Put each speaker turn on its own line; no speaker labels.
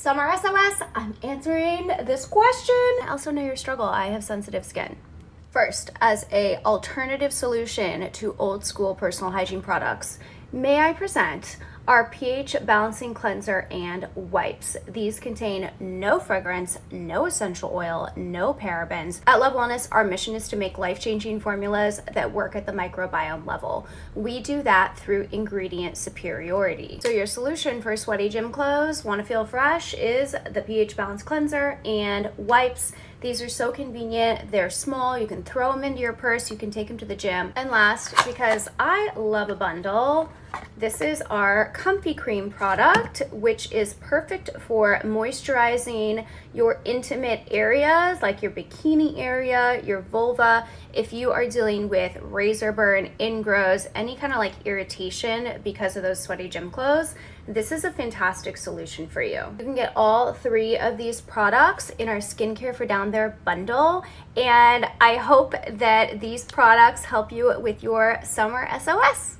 Summer SOS, I'm answering this question. I also know your struggle. I have sensitive skin. First, as a alternative solution to old school personal hygiene products, may I present our pH balancing cleanser and wipes. These contain no fragrance, no essential oil, no parabens. At Love Wellness, our mission is to make life-changing formulas that work at the microbiome level. We do that through ingredient superiority. So your solution for sweaty gym clothes, want to feel fresh, is the pH balance cleanser and wipes. These are so convenient. They're small. You can throw them into your purse. You can take them to the gym. And last, because I love a bundle, this is our Comfy Cream product, which is perfect for moisturizing your intimate areas like your bikini area, your vulva. If you are dealing with razor burn, ingrows, any kind of like irritation because of those sweaty gym clothes, this is a fantastic solution for you. You can get all 3 of these products in our Skincare for Down There bundle, and I hope that these products help you with your summer SOS.